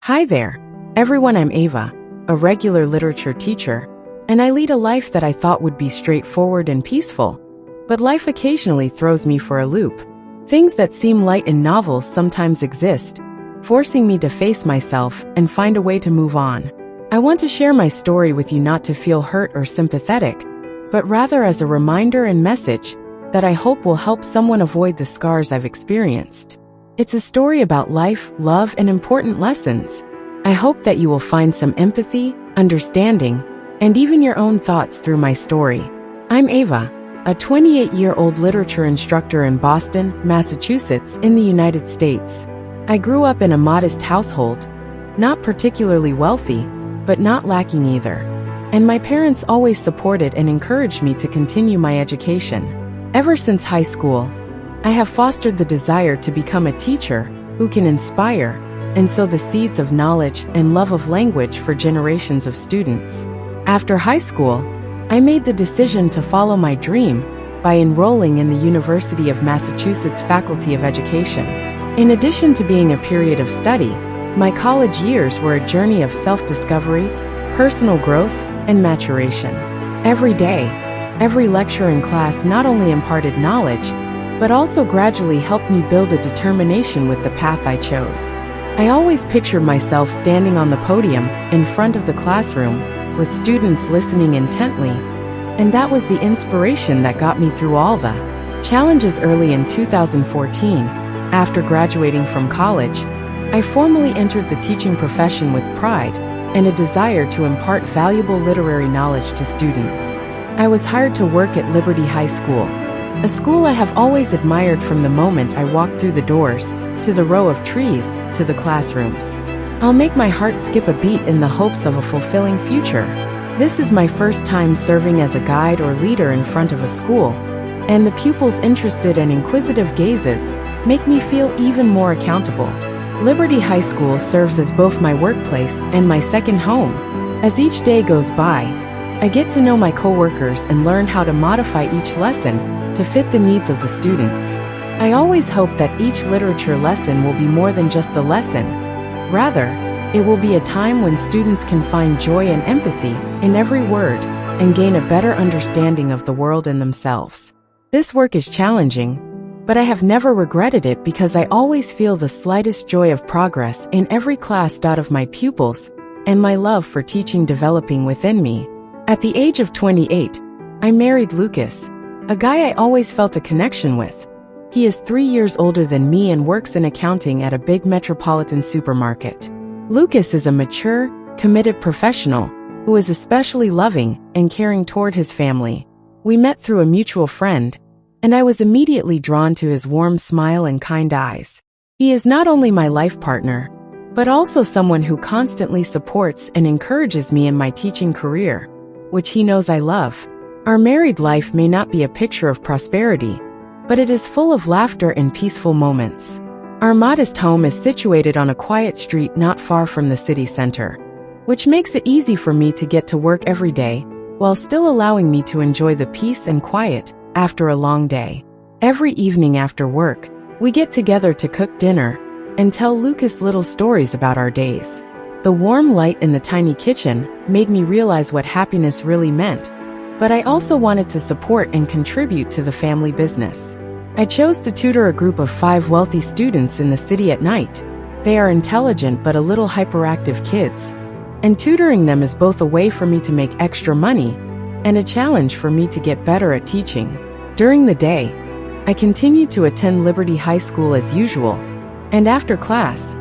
Hi there, everyone. I'm Ava, a regular literature teacher, and I lead a life that I thought would be straightforward and peaceful. But life occasionally throws me for a loop. Things that seem light in novels sometimes exist, forcing me to face myself and find a way to move on. I want to share my story with you not to feel hurt or sympathetic, but rather as a reminder and message that I hope will help someone avoid the scars I've experienced. It's a story about life, love, and important lessons. I hope that you will find some empathy, understanding, and even your own thoughts through my story. I'm Ava, a 28-year-old literature instructor in Boston, Massachusetts, in the United States. I grew up in a modest household, not particularly wealthy, but not lacking either. And my parents always supported and encouraged me to continue my education. Ever since high school, I have fostered the desire to become a teacher who can inspire and sow the seeds of knowledge and love of language for generations of students. After high school, I made the decision to follow my dream by enrolling in the University of Massachusetts Faculty of Education. In addition to being a period of study, my college years were a journey of self-discovery, personal growth, and maturation. Every day, every lecture and class not only imparted knowledge, but also gradually helped me build a determination with the path I chose. I always pictured myself standing on the podium in front of the classroom with students listening intently, and that was the inspiration that got me through all the challenges. Early in 2014, after graduating from college, I formally entered the teaching profession with pride and a desire to impart valuable literary knowledge to students. I was hired to work at Liberty High School, a school I have always admired from the moment I walked through the doors, to the row of trees, to the classrooms. I'll make my heart skip a beat in the hopes of a fulfilling future. This is my first time serving as a guide or leader in front of a school, and the pupils' interested and inquisitive gazes make me feel even more accountable. Liberty High School serves as both my workplace and my second home. As each day goes by, I get to know my coworkers and learn how to modify each lesson to fit the needs of the students. I always hope that each literature lesson will be more than just a lesson. Rather, it will be a time when students can find joy and empathy in every word and gain a better understanding of the world and themselves. This work is challenging, but I have never regretted it because I always feel the slightest joy of progress in every class of my pupils and my love for teaching developing within me. At the age of 28, I married Lucas, a guy I always felt a connection with. He is 3 years older than me and works in accounting at a big metropolitan supermarket. Lucas is a mature, committed professional who is especially loving and caring toward his family. We met through a mutual friend, and I was immediately drawn to his warm smile and kind eyes. He is not only my life partner, but also someone who constantly supports and encourages me in my teaching career, which he knows I love. Our married life may not be a picture of prosperity, but it is full of laughter and peaceful moments. Our modest home is situated on a quiet street not far from the city center, which makes it easy for me to get to work every day, while still allowing me to enjoy the peace and quiet after a long day. Every evening after work, we get together to cook dinner and tell Lucas little stories about our days. The warm light in the tiny kitchen made me realize what happiness really meant, but I also wanted to support and contribute to the family business. I chose to tutor a group of 5 wealthy students in the city at night. They are intelligent but a little hyperactive kids, and tutoring them is both a way for me to make extra money and a challenge for me to get better at teaching. During the day, I continue to attend Liberty High School as usual, and after class,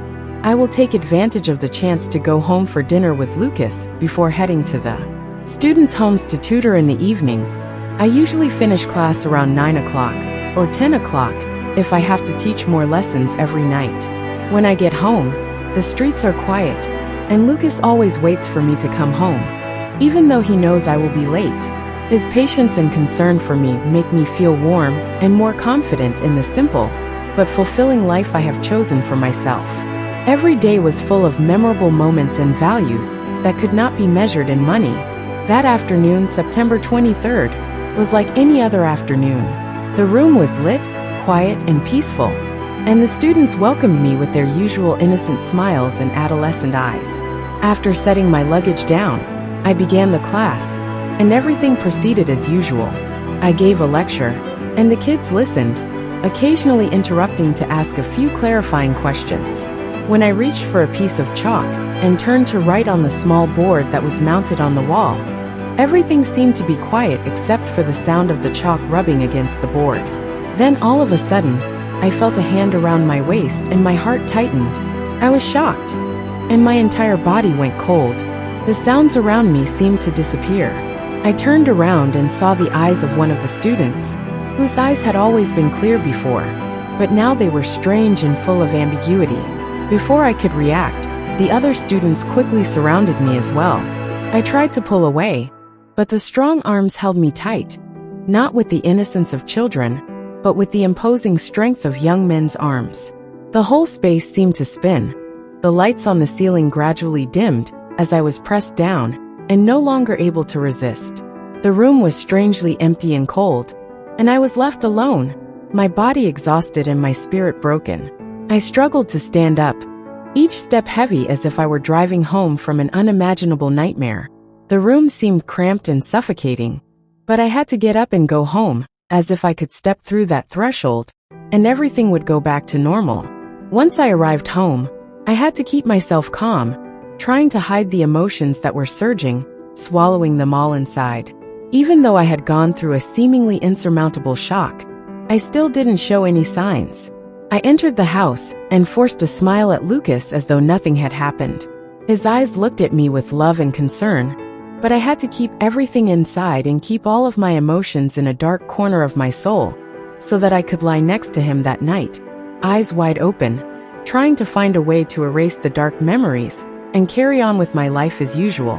I will take advantage of the chance to go home for dinner with Lucas before heading to the students' homes to tutor in the evening. I usually finish class around 9 o'clock or 10 o'clock if I have to teach more lessons every night. When I get home, the streets are quiet, and Lucas always waits for me to come home, even though he knows I will be late. His patience and concern for me make me feel warm and more confident in the simple but fulfilling life I have chosen for myself. Every day was full of memorable moments and values that could not be measured in money. That afternoon, September 23rd, was like any other afternoon. The room was lit, quiet, and peaceful, and the students welcomed me with their usual innocent smiles and adolescent eyes. After setting my luggage down, I began the class, and everything proceeded as usual. I gave a lecture, and the kids listened, occasionally interrupting to ask a few clarifying questions. When I reached for a piece of chalk and turned to write on the small board that was mounted on the wall, everything seemed to be quiet except for the sound of the chalk rubbing against the board. Then all of a sudden, I felt a hand around my waist and my heart tightened. I was shocked, and my entire body went cold. The sounds around me seemed to disappear. I turned around and saw the eyes of one of the students, whose eyes had always been clear before, but now they were strange and full of ambiguity. Before I could react, the other students quickly surrounded me as well. I tried to pull away, but the strong arms held me tight, not with the innocence of children, but with the imposing strength of young men's arms. The whole space seemed to spin. The lights on the ceiling gradually dimmed as I was pressed down and no longer able to resist. The room was strangely empty and cold, and I was left alone, my body exhausted and my spirit broken. I struggled to stand up, each step heavy as if I were driving home from an unimaginable nightmare. The room seemed cramped and suffocating, but I had to get up and go home, as if I could step through that threshold, and everything would go back to normal. Once I arrived home, I had to keep myself calm, trying to hide the emotions that were surging, swallowing them all inside. Even though I had gone through a seemingly insurmountable shock, I still didn't show any signs. I entered the house and forced a smile at Lucas as though nothing had happened. His eyes looked at me with love and concern, but I had to keep everything inside and keep all of my emotions in a dark corner of my soul, so that I could lie next to him that night, eyes wide open, trying to find a way to erase the dark memories and carry on with my life as usual.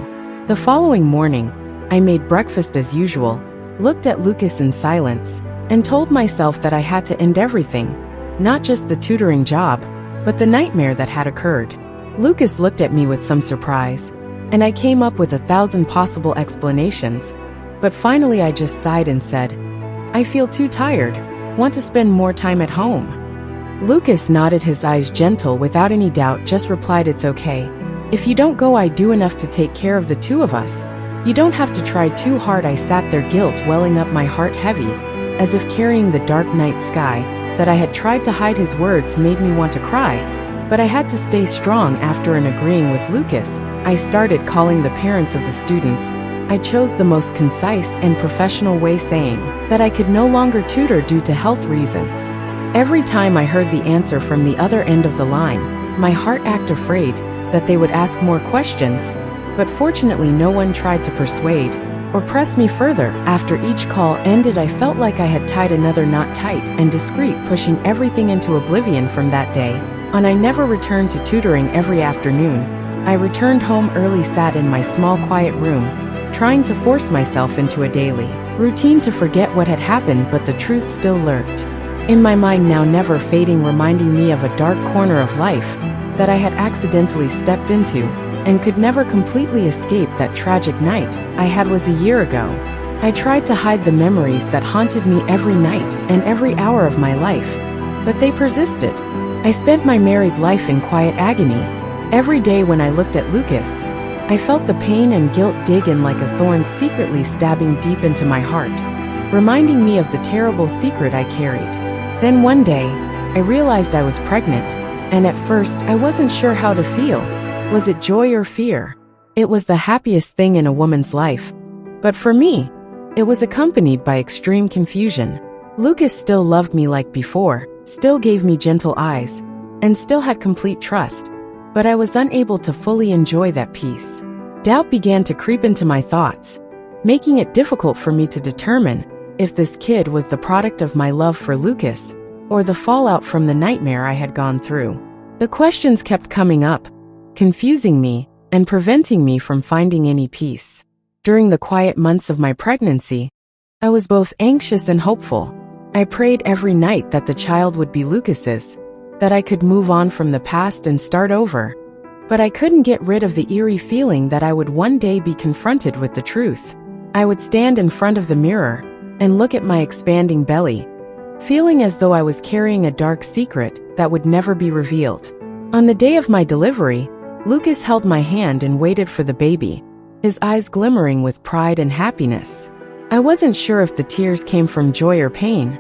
The following morning, I made breakfast as usual, looked at Lucas in silence, and told myself that I had to end everything, not just the tutoring job, but the nightmare that had occurred. Lucas looked at me with some surprise, and I came up with 1,000 possible explanations, but finally I just sighed and said, "I feel too tired, want to spend more time at home." Lucas nodded, his eyes gentle without any doubt, just replied, "It's okay. If you don't go, I do enough to take care of the two of us. You don't have to try too hard." I sat there, guilt welling up, my heart heavy, as if carrying the dark night sky that I had tried to hide. His words made me want to cry, but I had to stay strong. After agreeing with Lucas, I started calling the parents of the students. I chose the most concise and professional way, saying that I could no longer tutor due to health reasons. Every time I heard the answer from the other end of the line, my heart ached, afraid that they would ask more questions, but fortunately no one tried to persuade or press me further. After each call ended, I felt like I had tied another knot, tight and discreet, pushing everything into oblivion. From that day on, I never returned to tutoring. Every afternoon, I returned home early, sat in my small quiet room, trying to force myself into a daily routine to forget what had happened, but the truth still lurked in my mind, now never fading, reminding me of a dark corner of life that I had accidentally stepped into and could never completely escape. That tragic night I had was a year ago. I tried to hide the memories that haunted me every night and every hour of my life, but they persisted. I spent my married life in quiet agony. Every day when I looked at Lucas, I felt the pain and guilt dig in like a thorn, secretly stabbing deep into my heart, reminding me of the terrible secret I carried. Then one day, I realized I was pregnant, and at first I wasn't sure how to feel. Was it joy or fear? It was the happiest thing in a woman's life, but for me, it was accompanied by extreme confusion. Lucas still loved me like before, still gave me gentle eyes, and still had complete trust, but I was unable to fully enjoy that peace. Doubt began to creep into my thoughts, making it difficult for me to determine if this kid was the product of my love for Lucas or the fallout from the nightmare I had gone through. The questions kept coming up, confusing me and preventing me from finding any peace. During the quiet months of my pregnancy, I was both anxious and hopeful. I prayed every night that the child would be Lucas's, that I could move on from the past and start over. But I couldn't get rid of the eerie feeling that I would one day be confronted with the truth. I would stand in front of the mirror and look at my expanding belly, feeling as though I was carrying a dark secret that would never be revealed. On the day of my delivery, Lucas held my hand and waited for the baby, his eyes glimmering with pride and happiness. I wasn't sure if the tears came from joy or pain,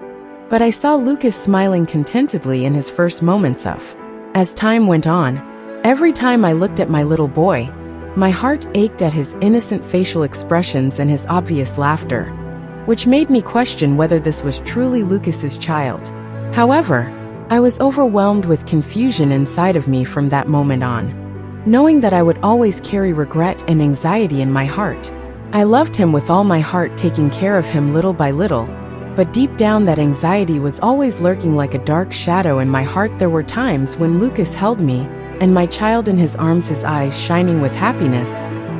but I saw Lucas smiling contentedly in his first moments of. As time went on, every time I looked at my little boy, my heart ached at his innocent facial expressions and his obvious laughter, which made me question whether this was truly Lucas's child. However, I was overwhelmed with confusion inside of me from that moment on, knowing that I would always carry regret and anxiety in my heart. I loved him with all my heart, taking care of him little by little, but deep down that anxiety was always lurking like a dark shadow in my heart. There were times when Lucas held me, and my child in his arms, his eyes shining with happiness,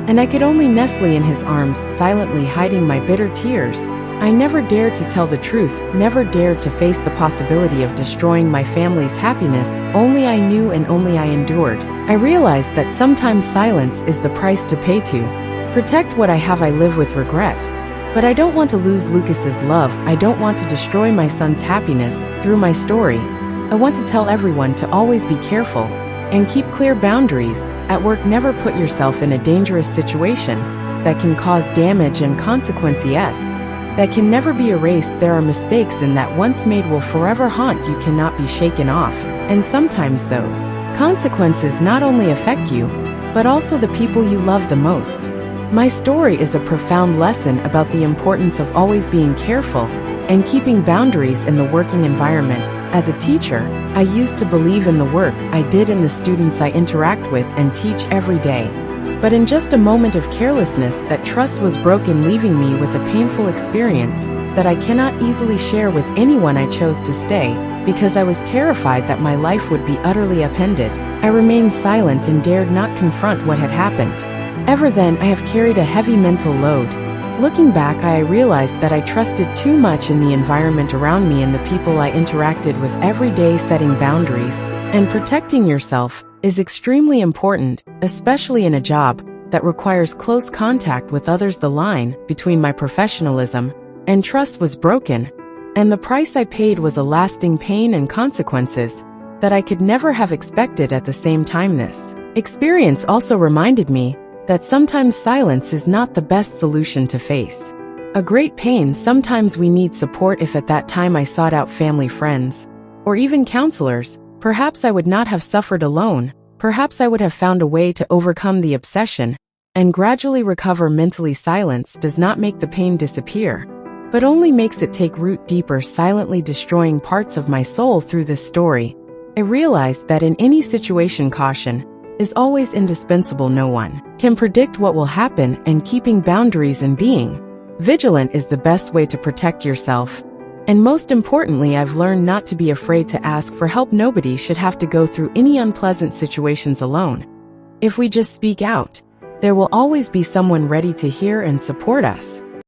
and I could only nestle in his arms, silently hiding my bitter tears. I never dared to tell the truth, never dared to face the possibility of destroying my family's happiness. Only I knew and only I endured. I realized that sometimes silence is the price to pay to protect what I have. I live with regret, but I don't want to lose Lucas's love. I don't want to destroy my son's happiness. Through my story, I want to tell everyone to always be careful and keep clear boundaries. At work, never put yourself in a dangerous situation that can cause damage and consequences that can never be erased. There are mistakes in that once made will forever haunt you, cannot be shaken off, and sometimes those consequences not only affect you, but also the people you love the most. My story is a profound lesson about the importance of always being careful and keeping boundaries in the working environment. As a teacher, I used to believe in the work I did and the students I interact with and teach every day. But in just a moment of carelessness, that trust was broken, leaving me with a painful experience that I cannot easily share with anyone. I chose to stay because I was terrified that my life would be utterly upended. I remained silent and dared not confront what had happened. Ever then, I have carried a heavy mental load. Looking back, I realized that I trusted too much in the environment around me and the people I interacted with every day. Setting boundaries and protecting yourself is extremely important, especially in a job that requires close contact with others. The line between my professionalism and trust was broken, and the price I paid was a lasting pain and consequences that I could never have expected at the same time. This experience also reminded me that sometimes silence is not the best solution to face a great pain. Sometimes we need support. If at that time I sought out family, friends, or even counselors, perhaps I would not have suffered alone. Perhaps I would have found a way to overcome the obsession and gradually recover mentally. Silence does not make the pain disappear, but only makes it take root deeper, silently destroying parts of my soul. Through this story, I realized that in any situation, caution is always indispensable. No one can predict what will happen, and keeping boundaries and being vigilant is the best way to protect yourself. And most importantly, I've learned not to be afraid to ask for help. Nobody should have to go through any unpleasant situations alone. If we just speak out, there will always be someone ready to hear and support us.